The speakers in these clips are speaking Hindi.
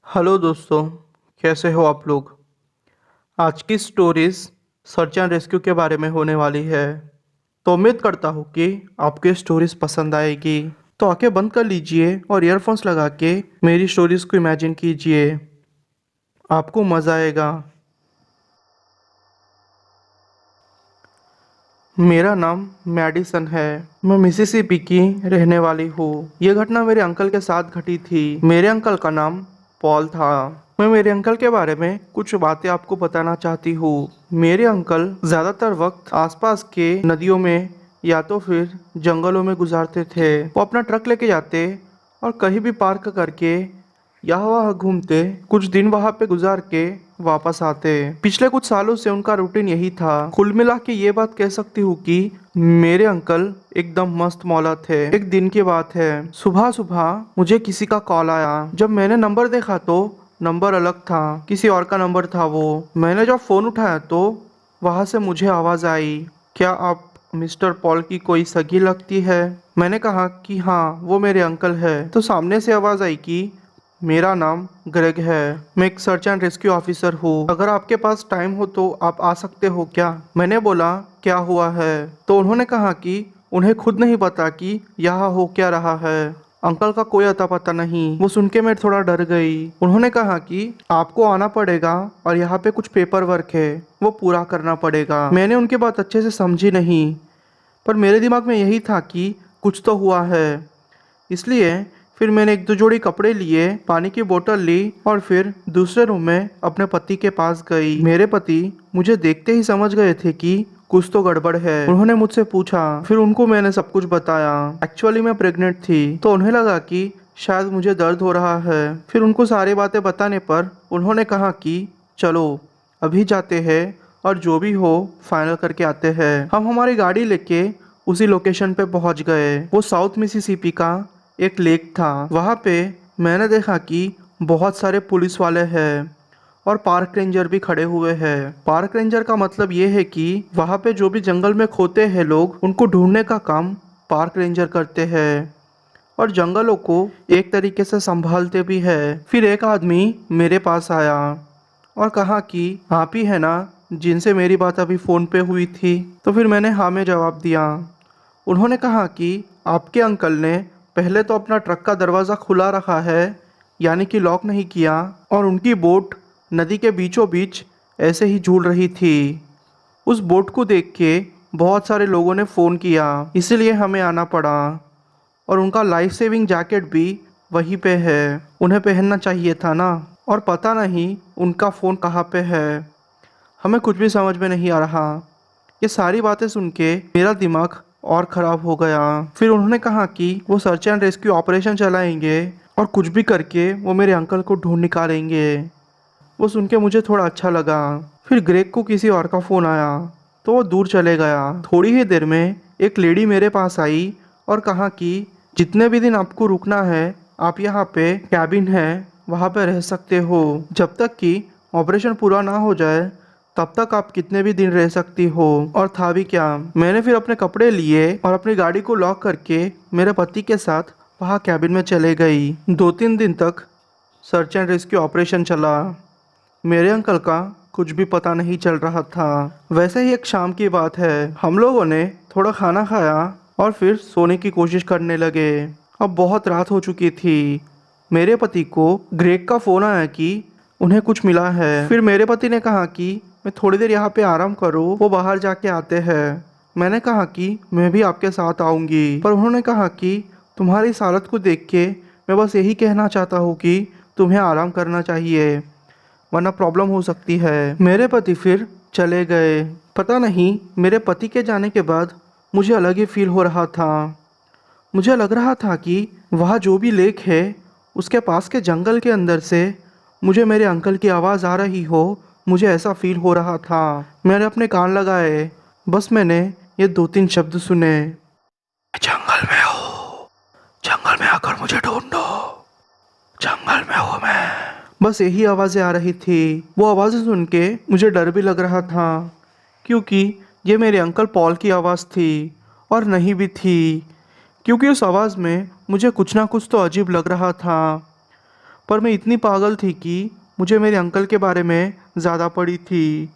हेलो दोस्तों, कैसे हो आप लोग। आज की स्टोरीज सर्च एंड रेस्क्यू के बारे में होने वाली है। तो उम्मीद करता हूँ कि आपको ये स्टोरीज पसंद आएगी। तो आंखें बंद कर लीजिए और ईयरफोन्स लगा के मेरी स्टोरीज को इमेजिन कीजिए, आपको मज़ा आएगा। मेरा नाम मैडिसन है। मैं मिसिसिपी की रहने वाली हूँ। ये घटना मेरे अंकल के साथ घटी थी। मेरे अंकल का नाम पॉल था। मैं मेरे अंकल के बारे में कुछ बातें आपको बताना चाहती हूँ। मेरे अंकल ज़्यादातर वक्त आसपास के नदियों में या तो फिर जंगलों में गुजारते थे। वो अपना ट्रक लेके जाते और कहीं भी पार्क करके यहाँ वहाँ घूमते, कुछ दिन वहाँ पे गुजार के वापस आते। पिछले कुछ सालों से उनका रूटीन यही था। कुल मिला के ये बात कह सकती हूँ कि मेरे अंकल एकदम मस्त मौला थे। एक दिन की बात है, सुबह सुबह मुझे किसी का कॉल आया। जब मैंने नंबर देखा तो नंबर अलग था, किसी और का नंबर था वो। मैंने जब फोन उठाया तो वहां से मुझे आवाज आई, क्या आप मिस्टर पॉल की कोई सगी लगती है। मैंने कहा कि हाँ, वो मेरे अंकल है। तो सामने से आवाज आई कि मेरा नाम ग्रेग है, मैं एक सर्च एंड रेस्क्यू ऑफिसर हूँ। अगर आपके पास टाइम हो तो आप आ सकते हो क्या। मैंने बोला क्या हुआ है। तो उन्होंने कहा कि उन्हें खुद नहीं पता कि यहाँ हो क्या रहा है। अंकल का कोई अता पता नहीं। वो सुन के मैं थोड़ा डर गई। उन्होंने कहा कि आपको आना पड़ेगा और यहाँ पे कुछ पेपर वर्क है, वो पूरा करना पड़ेगा। मैंने उनकी बात अच्छे से समझी नहीं, पर मेरे दिमाग में यही था कि कुछ तो हुआ है। इसलिए फिर मैंने एक दो जोड़ी कपड़े लिए, पानी की बोतल ली और फिर दूसरे रूम में अपने पति के पास गई। मेरे पति मुझे देखते ही समझ गए थे कि कुछ तो गड़बड़ है। उन्होंने मुझसे पूछा, फिर उनको मैंने सब कुछ बताया। एक्चुअली मैं प्रेग्नेंट थी, तो उन्हें लगा कि शायद मुझे दर्द हो रहा है। फिर उनको सारी बातें बताने पर उन्होंने कहा कि चलो अभी जाते हैं और जो भी हो फाइनल करके आते हैं। हम हमारी गाड़ी लेके उसी लोकेशन पे पहुंच गए। वो साउथ मिसिसिपी का एक लेक था। वहाँ पे मैंने देखा कि बहुत सारे पुलिस वाले हैं और पार्क रेंजर भी खड़े हुए हैं। पार्क रेंजर का मतलब ये है कि वहाँ पे जो भी जंगल में खोते हैं लोग, उनको ढूंढने का काम पार्क रेंजर करते हैं और जंगलों को एक तरीके से संभालते भी है। फिर एक आदमी मेरे पास आया और कहा कि आप ही है ना जिनसे मेरी बात अभी फ़ोन पे हुई थी। तो फिर मैंने हाँ में जवाब दिया। उन्होंने कहा कि आपके अंकल ने पहले तो अपना ट्रक का दरवाज़ा खुला रखा है, यानी कि लॉक नहीं किया, और उनकी बोट नदी के बीचों बीच ऐसे ही झूल रही थी। उस बोट को देख के बहुत सारे लोगों ने फ़ोन किया, इसलिए हमें आना पड़ा। और उनका लाइफ सेविंग जैकेट भी वहीं पे है, उन्हें पहनना चाहिए था ना। और पता नहीं उनका फ़ोन कहाँ पे है, हमें कुछ भी समझ में नहीं आ रहा। ये सारी बातें सुन के मेरा दिमाग और ख़राब हो गया। फिर उन्होंने कहा कि वो सर्च एंड रेस्क्यू ऑपरेशन चलाएंगे और कुछ भी करके वो मेरे अंकल को ढूंढ निकालेंगे। वो सुन के मुझे थोड़ा अच्छा लगा। फिर ग्रेग को किसी और का फ़ोन आया तो वो दूर चले गया। थोड़ी ही देर में एक लेडी मेरे पास आई और कहा कि जितने भी दिन आपको रुकना है, आप यहाँ पे कैबिन है वहाँ पे रह सकते हो। जब तक कि ऑपरेशन पूरा ना हो जाए तब तक आप कितने भी दिन रह सकती हो। और था भी क्या, मैंने फिर अपने कपड़े लिए और अपनी गाड़ी को लॉक करके मेरे पति के साथ वहाँ कैबिन में चले गई। 2-3 दिन तक सर्च एंड रेस्क्यू ऑपरेशन चला। मेरे अंकल का कुछ भी पता नहीं चल रहा था। वैसे ही एक शाम की बात है, हम लोगों ने थोड़ा खाना खाया और फिर सोने की कोशिश करने लगे। अब बहुत रात हो चुकी थी। मेरे पति को ग्रेग का फ़ोन आया कि उन्हें कुछ मिला है। फिर मेरे पति ने कहा कि मैं थोड़ी देर यहाँ पे आराम करूँ, वो बाहर जाके आते हैं। मैंने कहा कि मैं भी आपके साथ आऊँगी, पर उन्होंने कहा कि तुम्हारी इस हालत को देख के मैं बस यही कहना चाहता हूँ कि तुम्हें आराम करना चाहिए, वरना प्रॉब्लम हो सकती है। मेरे पति फिर चले गए। पता नहीं मेरे पति के जाने के बाद मुझे अलग ही फील हो रहा था। मुझे लग रहा था कि वहाँ जो भी लेक है उसके पास के जंगल के अंदर से मुझे मेरे अंकल की आवाज़ आ रही हो। मुझे ऐसा फील हो रहा था। मैंने अपने कान लगाए, बस मैंने ये 2-3 शब्द सुने, जंगल में हो, जंगल में आकर मुझे ढूंढो, जंगल में हूँ मैं। बस यही आवाज़ें आ रही थी। वो आवाज़ें सुन के मुझे डर भी लग रहा था, क्योंकि ये मेरे अंकल पॉल की आवाज़ थी। और नहीं भी थी, क्योंकि उस आवाज़ में मुझे कुछ ना कुछ तो अजीब लग रहा था। पर मैं इतनी पागल थी कि मुझे मेरे अंकल के बारे में ज़्यादा पड़ी थी।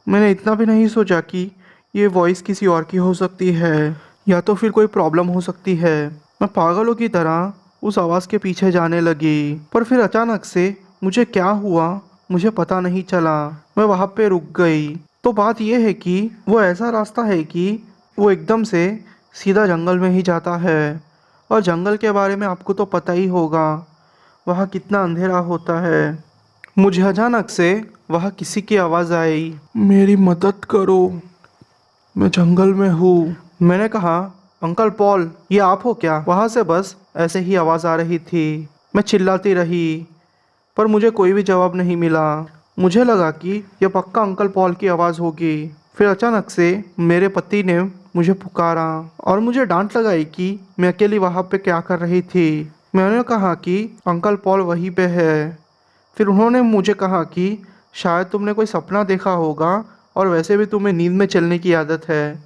मैंने इतना भी नहीं सोचा कि ये वॉइस किसी और की हो सकती है या तो फिर कोई प्रॉब्लम हो सकती है। मैं पागलों की तरह उस आवाज़ के पीछे जाने लगी, पर फिर अचानक से मुझे क्या हुआ मुझे पता नहीं चला। मैं वहाँ पे रुक गई। तो बात यह है कि वो ऐसा रास्ता है कि वो एकदम से सीधा जंगल में ही जाता है, और जंगल के बारे में आपको तो पता ही होगा, वहाँ कितना अंधेरा होता है। मुझे अचानक से वहाँ किसी की आवाज़ आई, मेरी मदद करो, मैं जंगल में हूँ। मैंने कहा, अंकल पॉल, ये आप हो क्या? वहाँ से बस ऐसे ही आवाज़ आ रही थी। मैं चिल्लाती रही, पर मुझे कोई भी जवाब नहीं मिला। मुझे लगा कि यह पक्का अंकल पॉल की आवाज़ होगी। फिर अचानक से मेरे पति ने मुझे पुकारा और मुझे डांट लगाई कि मैं अकेली वहाँ पे क्या कर रही थी। मैंने कहा कि अंकल पॉल वहीं पे है। फिर उन्होंने मुझे कहा कि शायद तुमने कोई सपना देखा होगा और वैसे भी तुम्हें नींद में चलने की आदत है,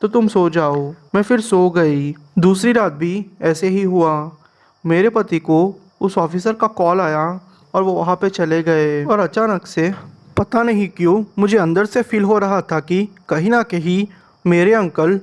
तो तुम सो जाओ। मैं फिर सो गई। दूसरी रात भी ऐसे ही हुआ। मेरे पति को उस ऑफिसर का कॉल आया और वो वहाँ पे चले गए, और अचानक से पता नहीं क्यों मुझे अंदर से फील हो रहा था कि कहीं ना कहीं मेरे अंकल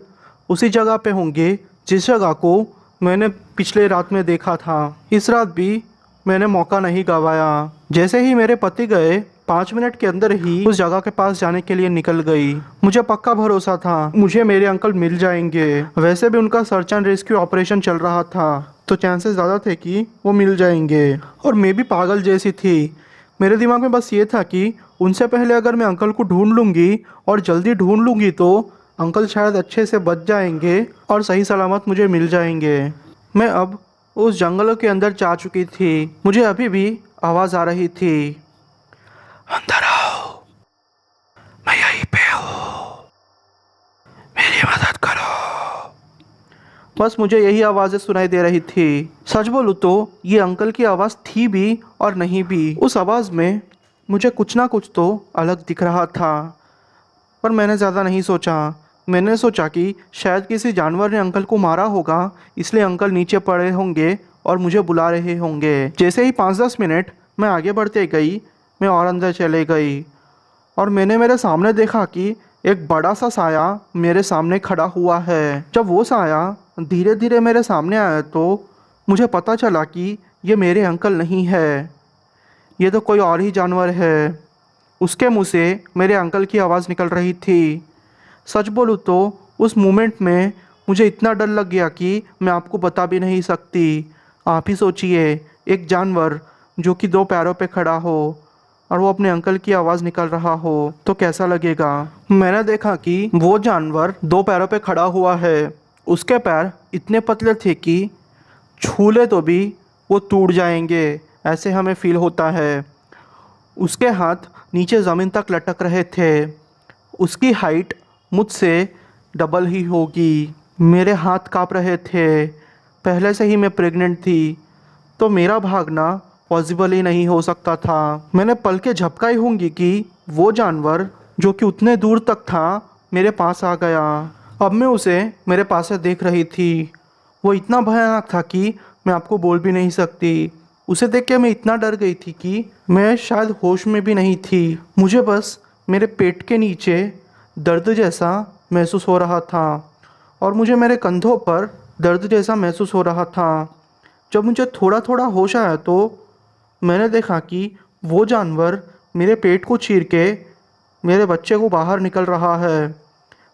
उसी जगह पे होंगे जिस जगह को मैंने पिछले रात में देखा था। इस रात भी मैंने मौका नहीं गंवाया। जैसे ही मेरे पति गए, 5 मिनट के अंदर ही उस जगह के पास जाने के लिए निकल गई। मुझे पक्का भरोसा था मुझे मेरे अंकल मिल जाएंगे। वैसे भी उनका सर्च एंड रेस्क्यू ऑपरेशन चल रहा था, तो चांसेस ज़्यादा थे कि वो मिल जाएंगे। और मैं भी पागल जैसी थी। मेरे दिमाग में बस ये था कि उनसे पहले अगर मैं अंकल को ढूंढ लूँगी और जल्दी ढूंढ लूँगी तो अंकल शायद अच्छे से बच जाएंगे और सही सलामत मुझे मिल जाएंगे। मैं अब उस जंगलों के अंदर जा चुकी थी। मुझे अभी भी आवाज़ आ रही थी, अंदर आओ, मैं यहीं पे हूँ, मेरी मदद करो। बस मुझे यही आवाज़ें सुनाई दे रही थी। सच बोलूँ तो ये अंकल की आवाज़ थी भी और नहीं भी। उस आवाज़ में मुझे कुछ ना कुछ तो अलग दिख रहा था, पर मैंने ज़्यादा नहीं सोचा। मैंने सोचा कि शायद किसी जानवर ने अंकल को मारा होगा, इसलिए अंकल नीचे पड़े होंगे और मुझे बुला रहे होंगे। जैसे ही 5-10 मिनट मैं आगे बढ़ते गई, मैं और अंदर चले गई, और मैंने मेरे सामने देखा कि एक बड़ा सा साया मेरे सामने खड़ा हुआ है। जब वो साया धीरे धीरे मेरे सामने आया तो मुझे पता चला कि ये मेरे अंकल नहीं है, ये तो कोई और ही जानवर है। उसके मुंह से मेरे अंकल की आवाज़ निकल रही थी। सच बोलूँ तो उस मोमेंट में मुझे इतना डर लग गया कि मैं आपको बता भी नहीं सकती। आप ही सोचिए, एक जानवर जो कि 2 पैरों पे खड़ा हो और वो अपने अंकल की आवाज़ निकल रहा हो तो कैसा लगेगा। मैंने देखा कि वो जानवर 2 पैरों पे खड़ा हुआ है। उसके पैर इतने पतले थे कि छू ले तो भी वो टूट जाएंगे, ऐसे हमें फील होता है। उसके हाथ नीचे ज़मीन तक लटक रहे थे। उसकी हाइट मुझसे डबल ही होगी। मेरे हाथ काँप रहे थे। पहले से ही मैं प्रेग्नेंट थी, तो मेरा भागना पॉसिबल ही नहीं हो सकता था। मैंने पलकें झपकाई होंगी कि वो जानवर जो कि उतने दूर तक था मेरे पास आ गया। अब मैं उसे मेरे पास से देख रही थी। वो इतना भयानक था कि मैं आपको बोल भी नहीं सकती। उसे देख के मैं इतना डर गई थी कि मैं शायद होश में भी नहीं थी। मुझे बस मेरे पेट के नीचे दर्द जैसा महसूस हो रहा था, और मुझे मेरे कंधों पर दर्द जैसा महसूस हो रहा था। जब मुझे थोड़ा थोड़ा होश आया तो मैंने देखा कि वो जानवर मेरे पेट को चीर के मेरे बच्चे को बाहर निकल रहा है।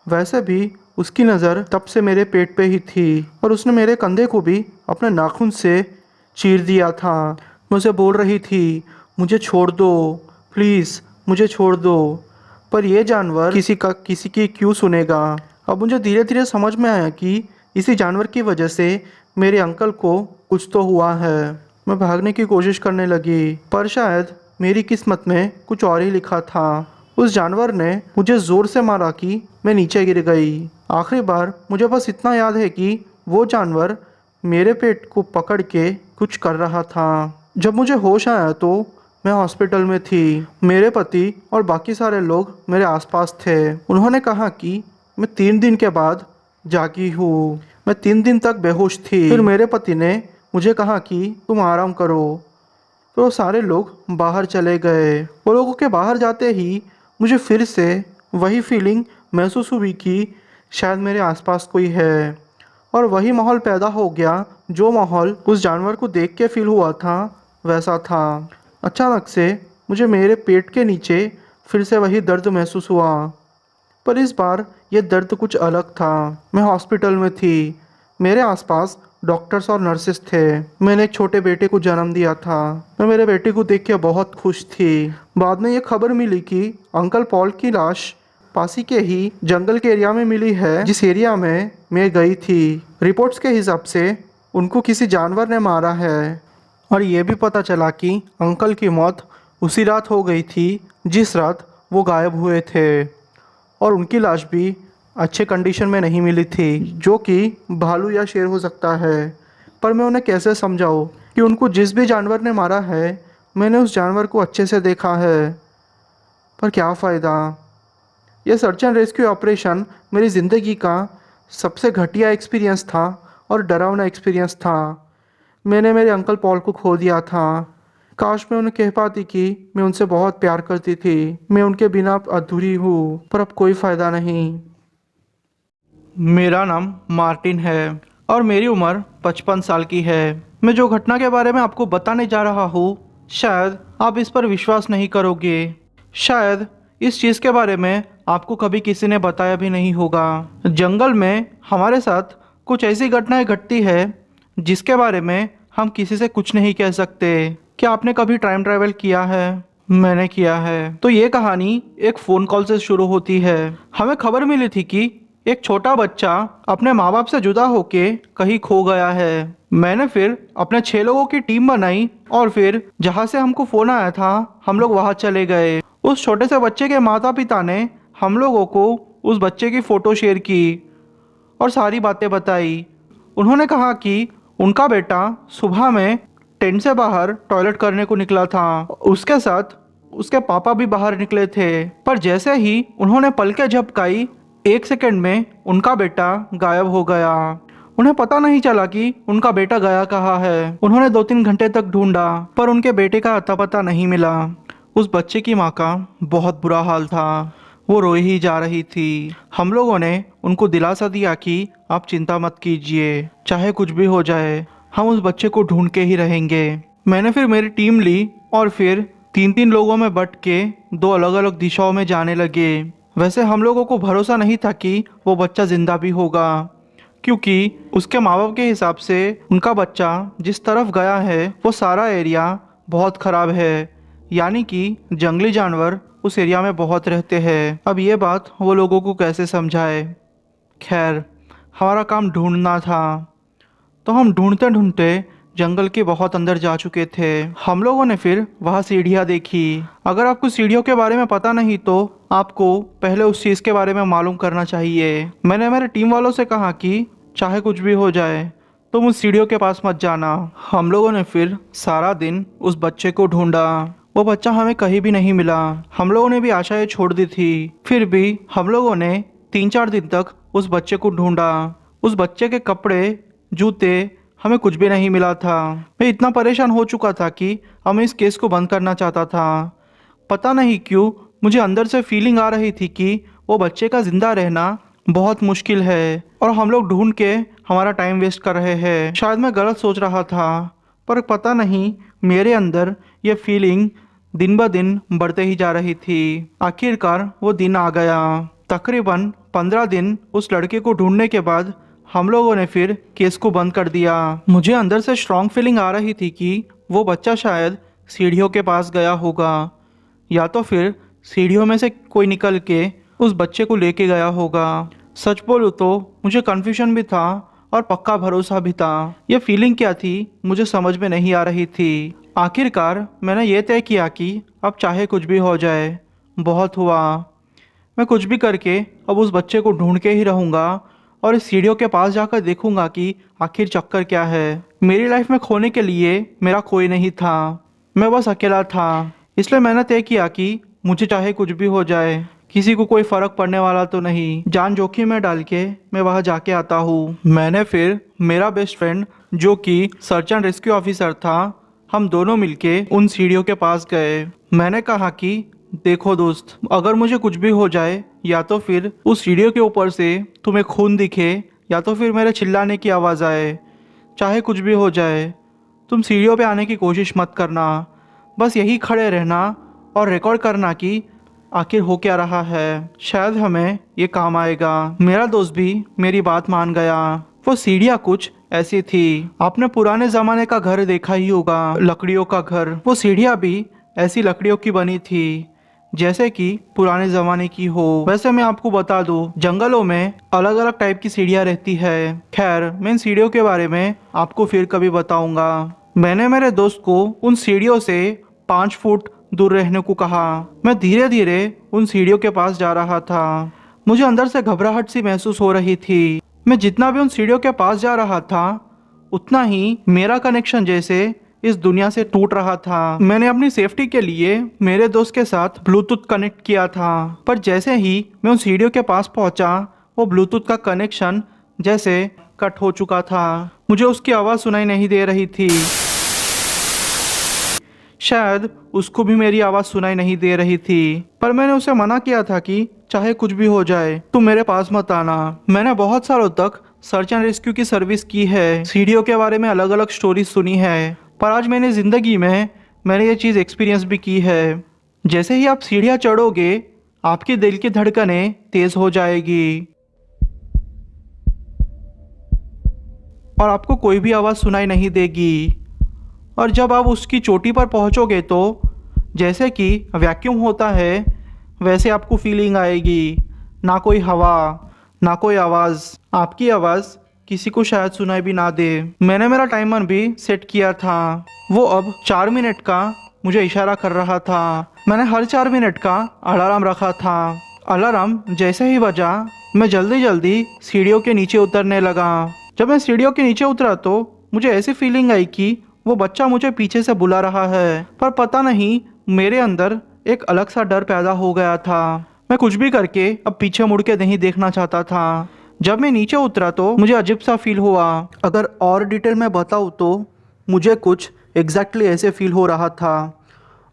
वैसे भी उसकी नज़र तब से मेरे पेट पे ही थी, और उसने मेरे कंधे को भी अपने नाखून से चीर दिया था। मैं उसे बोल रही थी, मुझे छोड़ दो, प्लीज़ मुझे छोड़ दो, पर यह जानवर किसी की क्यों सुनेगा। अब मुझे धीरे धीरे समझ में आया कि इसी जानवर की वजह से मेरे अंकल को कुछ तो हुआ है। मैं भागने की कोशिश करने लगी, पर शायद मेरी किस्मत में कुछ और ही लिखा था। उस जानवर ने मुझे ज़ोर से मारा कि मैं नीचे गिर गई। आखिरी बार मुझे बस इतना याद है कि वो जानवर मेरे पेट को पकड़ के कुछ कर रहा था। जब मुझे होश आया तो मैं हॉस्पिटल में थी। मेरे पति और बाकी सारे लोग मेरे आसपास थे। उन्होंने कहा कि मैं 3 दिन के बाद जागी हूँ। मैं 3 दिन तक बेहोश थी। फिर मेरे पति ने मुझे कहा कि तुम आराम करो, तो सारे लोग बाहर चले गए। वो लोगों के बाहर जाते ही मुझे फिर से वही फीलिंग महसूस हुई कि शायद मेरे आसपास कोई है, और वही माहौल पैदा हो गया जो माहौल उस जानवर को देख के फील हुआ था, वैसा था। अचानक से मुझे मेरे पेट के नीचे फिर से वही दर्द महसूस हुआ, पर इस बार ये दर्द कुछ अलग था। मैं हॉस्पिटल में थी, मेरे आसपास डॉक्टर्स और नर्सेस थे। मैंने एक छोटे बेटे को जन्म दिया था। मैं मेरे बेटे को देख के बहुत खुश थी। बाद में ये खबर मिली कि अंकल पॉल की लाश पास ही के ही जंगल के एरिया में मिली है, जिस एरिया में मैं गई थी। रिपोर्ट्स के हिसाब से उनको किसी जानवर ने मारा है, और ये भी पता चला कि अंकल की मौत उसी रात हो गई थी जिस रात वो गायब हुए थे, और उनकी लाश भी अच्छे कंडीशन में नहीं मिली थी, जो कि भालू या शेर हो सकता है। पर मैं उन्हें कैसे समझाऊं कि उनको जिस भी जानवर ने मारा है, मैंने उस जानवर को अच्छे से देखा है, पर क्या फ़ायदा। यह सर्च एंड रेस्क्यू ऑपरेशन मेरी ज़िंदगी का सबसे घटिया एक्सपीरियंस था और डरावना एक्सपीरियंस था। मैंने मेरे अंकल पॉल को खो दिया था। काश मैं उन्हें कह पाती कि मैं उनसे बहुत प्यार करती थी। मैं उनके बिना अब अधूरी हूँ, पर अब कोई फ़ायदा नहीं। मेरा नाम मार्टिन है और मेरी उम्र 55 साल की है। मैं जो घटना के बारे में आपको बताने जा रहा हूँ, शायद आप इस पर विश्वास नहीं करोगे। शायद इस चीज़ के बारे में आपको कभी किसी ने बताया भी नहीं होगा। जंगल में हमारे साथ कुछ ऐसी घटनाएं घटती है जिसके बारे में हम किसी से कुछ नहीं कह सकते। क्या आपने कभी टाइम ट्रैवल किया है? मैंने किया है। तो ये कहानी एक फ़ोन कॉल से शुरू होती है। हमें खबर मिली थी कि एक छोटा बच्चा अपने माँ बाप से जुदा होके कहीं खो गया है। मैंने फिर अपने 6 लोगों की टीम बनाई और फिर जहाँ से हमको फ़ोन आया था हम लोग वहाँ चले गए। उस छोटे से बच्चे के माता पिता ने हम लोगों को उस बच्चे की फ़ोटो शेयर की और सारी बातें बताई। उन्होंने कहा कि उनका बेटा सुबह में टेंट से बाहर टॉयलेट करने को निकला था। उसके साथ उसके पापा भी बाहर निकले थे, पर जैसे ही उन्होंने पलकें झपकाई, 1 सेकंड में उनका बेटा गायब हो गया। उन्हें पता नहीं चला कि उनका बेटा गया कहाँ है। उन्होंने 2-3 घंटे तक ढूंढा, पर उनके बेटे का अता पता नहीं मिला। उस बच्चे की माँ का बहुत बुरा हाल था, वो रोई ही जा रही थी। हम लोगों ने उनको दिलासा दिया कि आप चिंता मत कीजिए, चाहे कुछ भी हो जाए, हम उस बच्चे को ढूंढ के ही रहेंगे। मैंने फिर मेरी टीम ली और फिर 3-3 लोगों में बंट के 2 अलग अलग दिशाओं में जाने लगे। वैसे हम लोगों को भरोसा नहीं था कि वो बच्चा जिंदा भी होगा, क्योंकि उसके माँ बाप के हिसाब से उनका बच्चा जिस तरफ गया है वो सारा एरिया बहुत ख़राब है, यानी कि जंगली जानवर उस एरिया में बहुत रहते हैं। अब ये बात वो लोगों को कैसे समझाए। खैर, हमारा काम ढूंढना था, तो हम ढूंढते ढूंढते जंगल के बहुत अंदर जा चुके थे। हम लोगों ने फिर वहाँ सीढ़ियाँ देखी। अगर आपको सीढ़ियों के बारे में पता नहीं तो आपको पहले उस चीज़ के बारे में मालूम करना चाहिए। मैंने मेरे टीम वालों से कहा कि चाहे कुछ भी हो जाए तुम उस सीढ़ियों के पास मत जाना। हम लोगों ने फिर सारा दिन उस बच्चे को ढूंढा, वो बच्चा हमें कहीं भी नहीं मिला। हम लोगों ने भी आशाएं छोड़ दी थी, फिर भी हम लोगों ने 3-4 दिन तक उस बच्चे को ढूंढा। उस बच्चे के कपड़े, जूते, हमें कुछ भी नहीं मिला था। मैं इतना परेशान हो चुका था कि अब मैं इस केस को बंद करना चाहता था। पता नहीं क्यों मुझे अंदर से फीलिंग आ रही थी कि वो बच्चे का जिंदा रहना बहुत मुश्किल है और हम लोग ढूंढ के हमारा टाइम वेस्ट कर रहे हैं। शायद मैं गलत सोच रहा था, पर पता नहीं मेरे अंदर ये फीलिंग दिन ब दिन बढ़ते ही जा रही थी। आखिरकार वो दिन आ गया। तकरीबन 15 दिन उस लड़के को ढूंढने के बाद हम लोगों ने फिर केस को बंद कर दिया। मुझे अंदर से स्ट्रांग फीलिंग आ रही थी कि वो बच्चा शायद सीढ़ियों के पास गया होगा, या तो फिर सीढ़ियों में से कोई निकल के उस बच्चे को लेके गया होगा। सच बोलूँ तो मुझे कन्फ्यूजन भी था और पक्का भरोसा भी था। ये फीलिंग क्या थी मुझे समझ में नहीं आ रही थी। आखिरकार मैंने ये तय किया कि अब चाहे कुछ भी हो जाए, बहुत हुआ। मैं कुछ भी करके अब उस बच्चे को ढूंढ के ही रहूँगा और इस सीढ़ियों के पास जाकर देखूंगा कि आखिर चक्कर क्या है। मेरी लाइफ में खोने के लिए मेरा कोई नहीं था, मैं बस अकेला था। इसलिए मैंने तय किया कि मुझे चाहे कुछ भी हो जाए, किसी को कोई फ़र्क पड़ने वाला तो नहीं। जान जोखिम में डाल के मैं वहाँ जाके आता हूँ। मैंने फिर मेरा बेस्ट फ्रेंड जो कि सर्च एंड रेस्क्यू ऑफिसर था, हम दोनों मिलके उन सीढ़ियों के पास गए। मैंने कहा कि देखो दोस्त, अगर मुझे कुछ भी हो जाए, या तो फिर उस सीढ़ियों के ऊपर से तुम्हें खून दिखे, या तो फिर मेरे चिल्लाने की आवाज़ आए, चाहे कुछ भी हो जाए, तुम सीढ़ियों पे आने की कोशिश मत करना। बस यही खड़े रहना और रिकॉर्ड करना कि आखिर हो क्या रहा है। शायद हमें ये काम आएगा। मेरा दोस्त भी मेरी बात मान गया। वो सीढ़ियाँ कुछ ऐसी थी, आपने पुराने जमाने का घर देखा ही होगा, लकड़ियों का घर। वो सीढ़ियाँ भी ऐसी लकड़ियों की बनी थी जैसे कि पुराने जमाने की हो। वैसे मैं आपको बता दूं, जंगलों में अलग अलग टाइप की सीढ़ियाँ रहती है। खैर, मैं इन सीढ़ियों के बारे में आपको फिर कभी बताऊंगा। मैंने मेरे दोस्त को उन सीढ़ियों से 5 फुट दूर रहने को कहा। मैं धीरे धीरे उन सीढ़ियों के पास जा रहा था। मुझे अंदर से घबराहट सी महसूस हो रही थी। मैं जितना भी उन सीढ़ियों के पास जा रहा था, उतना ही मेरा कनेक्शन जैसे इस दुनिया से टूट रहा था। मैंने अपनी सेफ्टी के लिए मेरे दोस्त के साथ ब्लूटूथ कनेक्ट किया था, पर जैसे ही मैं उन सीढ़ियों के पास पहुंचा, वो ब्लूटूथ का कनेक्शन जैसे कट हो चुका था। मुझे उसकी आवाज़ सुनाई नहीं दे रही थी। शायद उसको भी मेरी आवाज़ सुनाई नहीं दे रही थी, पर मैंने उसे मना किया था कि चाहे कुछ भी हो जाए, तुम मेरे पास मत आना। मैंने बहुत सालों तक सर्च एंड रेस्क्यू की सर्विस की है, सीढ़ियों के बारे में अलग अलग स्टोरी सुनी है, पर आज मैंने ज़िंदगी में मैंने ये चीज़ एक्सपीरियंस भी की है। जैसे ही आप सीढ़ियाँ चढ़ोगे, आपके दिल की धड़कनें तेज़ हो जाएगी और आपको कोई भी आवाज़ सुनाई नहीं देगी। और जब आप उसकी चोटी पर पहुंचोगे तो जैसे कि वैक्यूम होता है, वैसे आपको फीलिंग आएगी। ना कोई हवा, ना कोई आवाज़। आपकी आवाज़ किसी को शायद सुनाई भी ना दे। मैंने मेरा टाइमर भी सेट किया था। वो अब 4 मिनट का मुझे इशारा कर रहा था। मैंने हर 4 मिनट का अलार्म रखा था। अलार्म जैसे ही बजा, मैं जल्दी जल्दी सीढ़ियों के नीचे उतरने लगा। जब मैं सीढ़ियों के नीचे उतरा तो मुझे ऐसी फीलिंग आई कि वो बच्चा मुझे पीछे से बुला रहा है, पर पता नहीं मेरे अंदर एक अलग सा डर पैदा हो गया था। मैं कुछ भी करके अब पीछे मुड़ के नहीं देखना चाहता था। जब मैं नीचे उतरा तो मुझे अजीब सा फील हुआ। अगर और डिटेल में बताऊँ तो मुझे कुछ एग्जैक्टली ऐसे फील हो रहा था,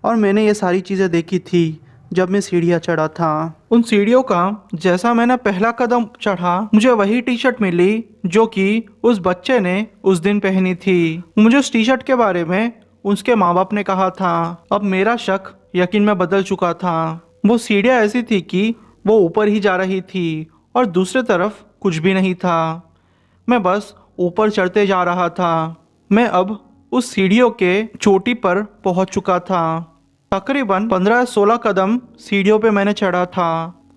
और मैंने ये सारी चीज़ें देखी थी जब मैं सीढ़ियाँ चढ़ा था। उन सीढ़ियों का जैसा मैंने पहला कदम चढ़ा, मुझे वही टी शर्ट मिली जो कि उस बच्चे ने उस दिन पहनी थी। मुझे उस टी शर्ट के बारे में उसके माँ बाप ने कहा था। अब मेरा शक यकीन में बदल चुका था। वो सीढ़ियाँ ऐसी थी कि वो ऊपर ही जा रही थी और दूसरी तरफ कुछ भी नहीं था। मैं बस ऊपर चढ़ते जा रहा था। मैं अब उस सीढ़ियों के चोटी पर पहुंच चुका था। तकरीबन 15-16 कदम सीढ़ियों पे मैंने चढ़ा था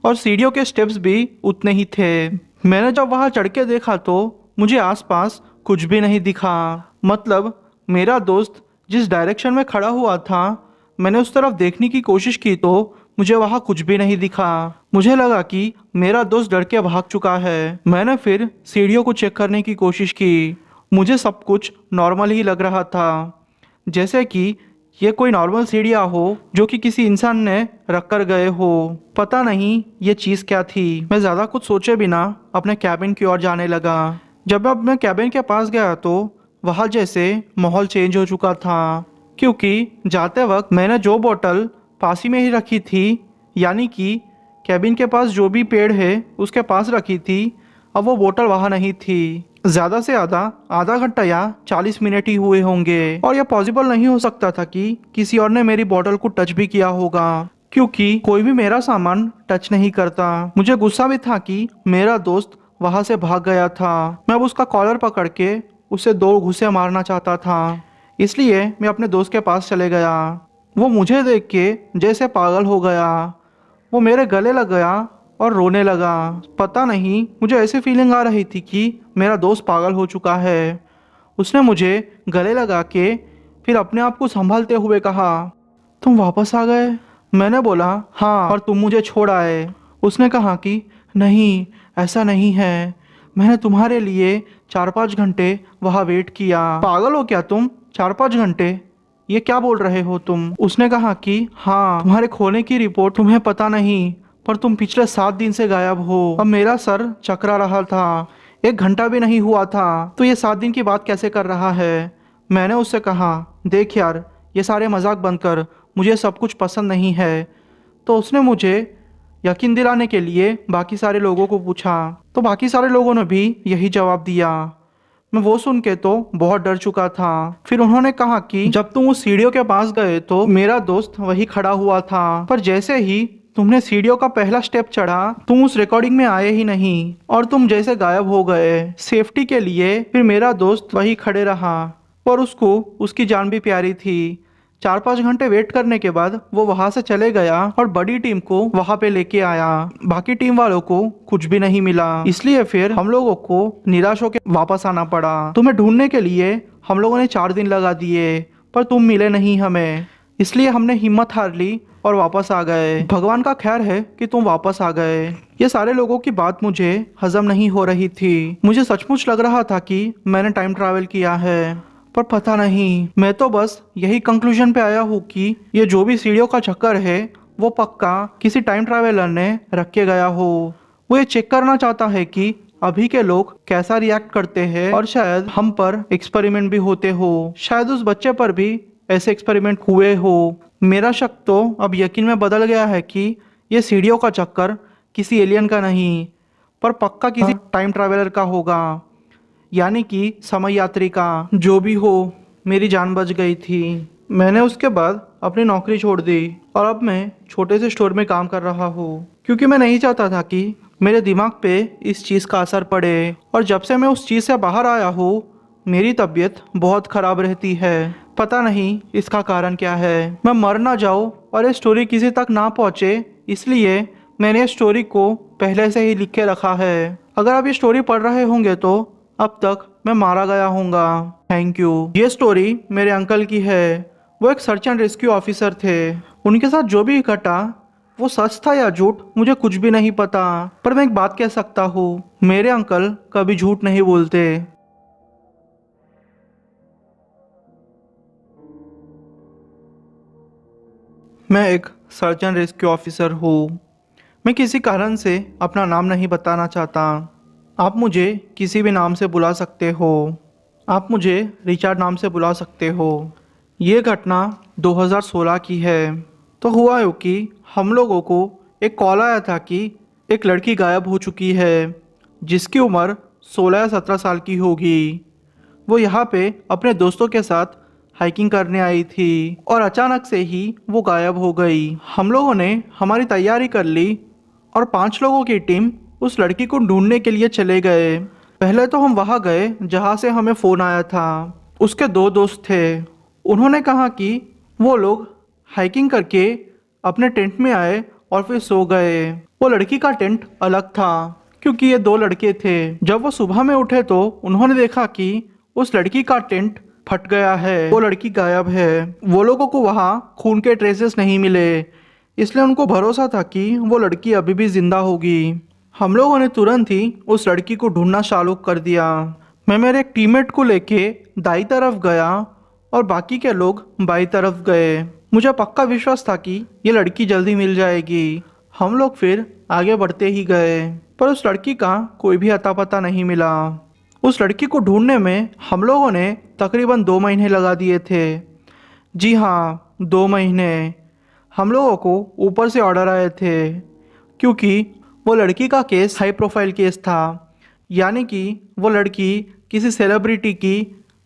और सीढ़ियों के स्टेप्स भी उतने ही थे। मैंने जब वहाँ चढ़ के देखा तो मुझे आसपास कुछ भी नहीं दिखा। मतलब मेरा दोस्त जिस डायरेक्शन में खड़ा हुआ था, मैंने उस तरफ देखने की कोशिश की तो मुझे वहाँ कुछ भी नहीं दिखा। मुझे लगा कि मेरा दोस्त डर के भाग चुका है। मैंने फिर सीढ़ियों को चेक करने की कोशिश की। मुझे सब कुछ नॉर्मल ही लग रहा था, जैसे कि ये कोई नॉर्मल सीढ़ियाँ हो जो कि किसी इंसान ने रख कर गए हो। पता नहीं ये चीज़ क्या थी। मैं ज़्यादा कुछ सोचे बिना अपने कैबिन की ओर जाने लगा। जब अब मैं कैबिन के पास गया तो वहाँ जैसे माहौल चेंज हो चुका था, क्योंकि जाते वक्त मैंने जो बोतल पास ही में ही रखी थी, यानी कि कैबिन के पास जो भी पेड़ है उसके पास रखी थी, अब वो बोतल वहाँ नहीं थी। ज़्यादा से ज़्यादा आधा घंटा या 40 मिनट ही हुए होंगे, और यह पॉसिबल नहीं हो सकता था कि किसी और ने मेरी बोतल को टच भी किया होगा, क्योंकि कोई भी मेरा सामान टच नहीं करता। मुझे गुस्सा भी था कि मेरा दोस्त वहाँ से भाग गया था। मैं अब उसका कॉलर पकड़ के उसे 2 घूंसे मारना चाहता था, इसलिए मैं अपने दोस्त के पास चले गया। वो मुझे देख के जैसे पागल हो गया। वो मेरे गले लग गया और रोने लगा। पता नहीं मुझे ऐसी फीलिंग आ रही थी कि मेरा दोस्त पागल हो चुका है। उसने मुझे गले लगा के फिर अपने आप को संभालते हुए कहा, तुम वापस आ गए? मैंने बोला, हाँ, और तुम मुझे छोड़ आए। उसने कहा कि नहीं, ऐसा नहीं है, मैंने तुम्हारे लिए 4-5 घंटे वहाँ वेट किया। पागल हो क्या तुम? 4-5 घंटे? ये क्या बोल रहे हो तुम? उसने कहा कि हाँ, तुम्हारे खोने की रिपोर्ट तुम्हें पता नहीं, पर तुम पिछले 7 दिन से गायब हो। अब मेरा सर चकरा रहा था। 1 घंटा भी नहीं हुआ था तो ये 7 दिन की बात कैसे कर रहा है? मैंने उससे कहा, देख यार, ये सारे मजाक बंद कर, मुझे सब कुछ पसंद नहीं है। तो उसने मुझे यकीन दिलाने के लिए बाकी सारे लोगों को पूछा, तो बाकी सारे लोगों ने भी यही जवाब दिया। मैं वो सुन के तो बहुत डर चुका था। फिर उन्होंने कहा कि जब तुम उस सीढ़ियों के पास गए तो मेरा दोस्त वही खड़ा हुआ था, पर जैसे ही तुमने सीढ़ियों का पहला स्टेप चढ़ा तुम उस रिकॉर्डिंग में आए ही नहीं और तुम जैसे गायब हो गए। सेफ्टी के लिए फिर मेरा दोस्त वही खड़े रहा, पर उसको उसकी जान भी प्यारी थी। 4-5 घंटे वेट करने के बाद वो वहां से चले गया और बड़ी टीम को वहां पे लेके आया। बाकी टीम वालों को कुछ भी नहीं मिला, इसलिए फिर हम लोगों को निराश होकर वापस आना पड़ा। तुम्हें ढूंढने के लिए हम लोगों ने 4 दिन लगा दिए, पर तुम मिले नहीं हमें, इसलिए हमने हिम्मत हार ली और वापस आ गए। भगवान का खैर है कि तुम वापस आ गए। ये सारे लोगों की बात मुझे हजम नहीं हो रही थी। मुझे सचमुच लग रहा था कि मैंने टाइम ट्रैवल किया है, पर पता नहीं, मैं तो बस यही कंक्लूजन पे आया हूँ कि ये जो भी सीढ़ियों का चक्कर है वो पक्का किसी टाइम ट्रैवलर ने रख के गया हो। वो ये चेक करना चाहता है कि अभी के लोग कैसा रिएक्ट करते हैं और शायद हम पर एक्सपेरिमेंट भी होते हो, शायद उस बच्चे पर भी ऐसे एक्सपेरिमेंट हुए हो। मेरा शक तो अब यकीन में बदल गया है कि ये सीढ़ियों का चक्कर किसी एलियन का नहीं, पर पक्का किसी टाइम ट्रैवलर का होगा, यानी कि समय यात्री का। जो भी हो, मेरी जान बच गई थी। मैंने उसके बाद अपनी नौकरी छोड़ दी और अब मैं छोटे से स्टोर में काम कर रहा हूँ, क्योंकि मैं नहीं चाहता था कि मेरे दिमाग पे इस चीज़ का असर पड़े। और जब से मैं उस चीज़ से बाहर आया हूँ मेरी तबीयत बहुत ख़राब रहती है। पता नहीं इसका कारण क्या है। मैं मर ना जाऊँ और ये स्टोरी किसी तक ना पहुँचे, इसलिए मैंने इस स्टोरी को पहले से ही लिख के रखा है। अगर आप ये स्टोरी पढ़ रहे होंगे तो अब तक मैं मारा गया होऊंगा। Thank you. ये स्टोरी मेरे अंकल की है। वो एक सर्च एंड रेस्क्यू ऑफिसर थे। उनके साथ जो भी घटा वो सच था या झूठ मुझे कुछ भी नहीं पता, पर मैं एक बात कह सकता हूँ, मेरे अंकल कभी झूठ नहीं बोलते। मैं एक सर्च एंड रेस्क्यू ऑफिसर हूँ। मैं किसी कारण से अपना नाम नहीं बताना चाहता। आप मुझे किसी भी नाम से बुला सकते हो। आप मुझे रिचर्ड नाम से बुला सकते हो। ये घटना 2016 की है। तो हुआ यूँ कि हम लोगों को एक कॉल आया था कि एक लड़की गायब हो चुकी है जिसकी उम्र 16 या 17 साल की होगी। वो यहाँ पे अपने दोस्तों के साथ हाइकिंग करने आई थी और अचानक से ही वो गायब हो गई। हम लोगों ने हमारी तैयारी कर ली और 5 लोगों की टीम उस लड़की को ढूंढने के लिए चले गए। पहले तो हम वहाँ गए जहाँ से हमें फ़ोन आया था। उसके 2 दोस्त थे। उन्होंने कहा कि वो लोग हाइकिंग करके अपने टेंट में आए और फिर सो गए। वो लड़की का टेंट अलग था क्योंकि ये 2 लड़के थे। जब वो सुबह में उठे तो उन्होंने देखा कि उस लड़की का टेंट फट गया है, वो लड़की गायब है। वो लोगों को वहाँ खून के ट्रेसेस नहीं मिले, इसलिए उनको भरोसा था कि वो लड़की अभी भी जिंदा होगी। हम लोगों ने तुरंत ही उस लड़की को ढूंढना चालू कर दिया। मैं मेरे एक टीममेट को लेके दाई तरफ गया और बाकी के लोग बाई तरफ गए। मुझे पक्का विश्वास था कि ये लड़की जल्दी मिल जाएगी। हम लोग फिर आगे बढ़ते ही गए, पर उस लड़की का कोई भी अता पता नहीं मिला। उस लड़की को ढूंढने में हम लोगों ने तकरीबन 2 महीने लगा दिए थे। जी हाँ, 2 महीने। हम लोगों को ऊपर से ऑर्डर आए थे क्योंकि वो लड़की का केस हाई प्रोफाइल केस था, यानी कि वो लड़की किसी सेलिब्रिटी की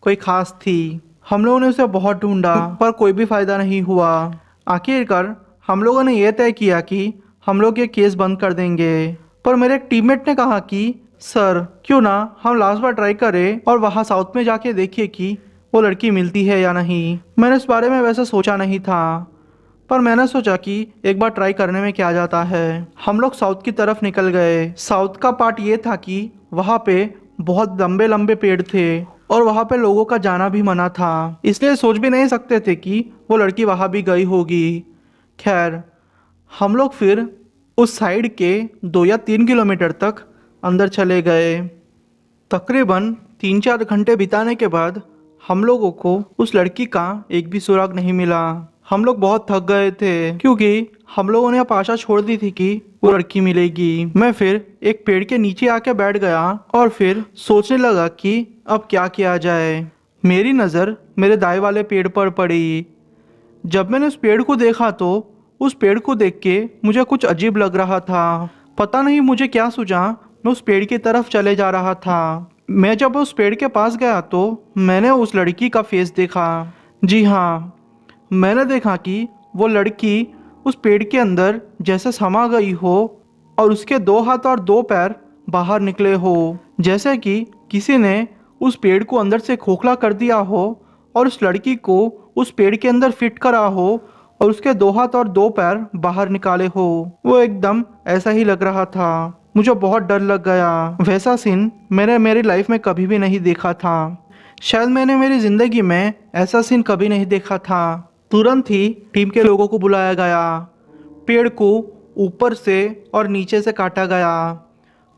कोई खास थी। हम लोगों ने उसे बहुत ढूंढा पर कोई भी फ़ायदा नहीं हुआ। आखिरकार हम लोगों ने यह तय किया कि हम लोग ये केस बंद कर देंगे, पर मेरे एक टीममेट ने कहा कि सर क्यों ना हम लास्ट बार ट्राई करें और वहाँ साउथ में जाके देखिए कि वो लड़की मिलती है या नहीं। मैंने इस बारे में वैसे सोचा नहीं था, पर मैंने सोचा कि एक बार ट्राई करने में क्या जाता है। हम लोग साउथ की तरफ निकल गए। साउथ का पार्ट ये था कि वहाँ पे बहुत लंबे लंबे पेड़ थे और वहाँ पे लोगों का जाना भी मना था, इसलिए सोच भी नहीं सकते थे कि वो लड़की वहाँ भी गई होगी। खैर, हम लोग फिर उस साइड के 2 या 3 किलोमीटर तक अंदर चले गए। तकरीबन 3-4 घंटे बिताने के बाद हम लोगों को उस लड़की का एक भी सुराग नहीं मिला। हम लोग बहुत थक गए थे क्योंकि हम लोगों ने अब आशा छोड़ दी थी कि वो लड़की मिलेगी। मैं फिर एक पेड़ के नीचे आके बैठ गया और फिर सोचने लगा कि अब क्या किया जाए। मेरी नज़र मेरे दाएं वाले पेड़ पर पड़ी। जब मैंने उस पेड़ को देखा तो उस पेड़ को देख के मुझे कुछ अजीब लग रहा था। पता नहीं मुझे क्या सूझा, मैं उस पेड़ की तरफ चले जा रहा था। मैं जब उस पेड़ के पास गया तो मैंने उस लड़की का फेस देखा। जी हाँ, मैंने देखा कि वो लड़की उस पेड़ के अंदर जैसे समा गई हो और उसके 2 हाथ और 2 पैर बाहर निकले हो, जैसे कि किसी ने उस पेड़ को अंदर से खोखला कर दिया हो और उस लड़की को उस पेड़ के अंदर फिट करा हो और उसके 2 हाथ और 2 पैर बाहर निकाले हो। वो एकदम ऐसा ही लग रहा था। मुझे बहुत डर लग गया। वैसा सीन मैंने मेरी लाइफ में कभी भी नहीं देखा था। शायद मैंने मेरी जिंदगी में ऐसा सीन कभी नहीं देखा था। तुरंत ही टीम के लोगों को बुलाया गया। पेड़ को ऊपर से और नीचे से काटा गया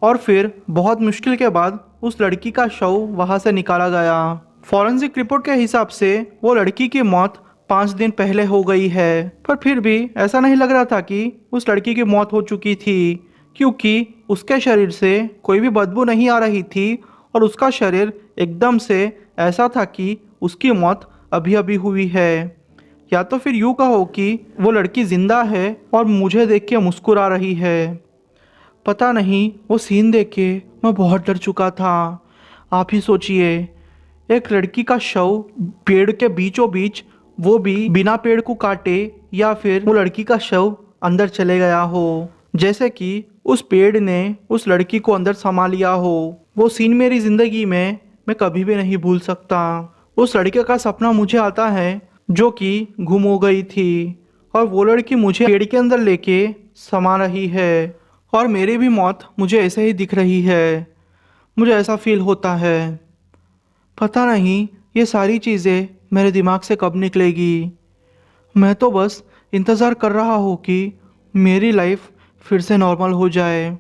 और फिर बहुत मुश्किल के बाद उस लड़की का शव वहां से निकाला गया। फॉरेंसिक रिपोर्ट के हिसाब से वो लड़की की मौत 5 दिन पहले हो गई है, पर फिर भी ऐसा नहीं लग रहा था कि उस लड़की की मौत हो चुकी थी, क्योंकि उसके शरीर से कोई भी बदबू नहीं आ रही थी और उसका शरीर एकदम से ऐसा था कि उसकी मौत अभी अभी हुई है। या तो फिर यूँ कहो कि वो लड़की जिंदा है और मुझे देख के मुस्कुरा रही है। पता नहीं, वो सीन देख के मैं बहुत डर चुका था। आप ही सोचिए, एक लड़की का शव पेड़ के बीचों बीच, वो भी बिना पेड़ को काटे, या फिर वो लड़की का शव अंदर चले गया हो, जैसे कि उस पेड़ ने उस लड़की को अंदर समा लिया हो। वो सीन मेरी ज़िंदगी में मैं कभी भी नहीं भूल सकता। उस लड़के का सपना मुझे आता है जो कि गुम हो गई थी और वो लड़की मुझे पेड़ के अंदर लेके समा रही है और मेरी भी मौत मुझे ऐसे ही दिख रही है। मुझे ऐसा फील होता है। पता नहीं ये सारी चीज़ें मेरे दिमाग से कब निकलेगी। मैं तो बस इंतज़ार कर रहा हूँ कि मेरी लाइफ फिर से नॉर्मल हो जाए।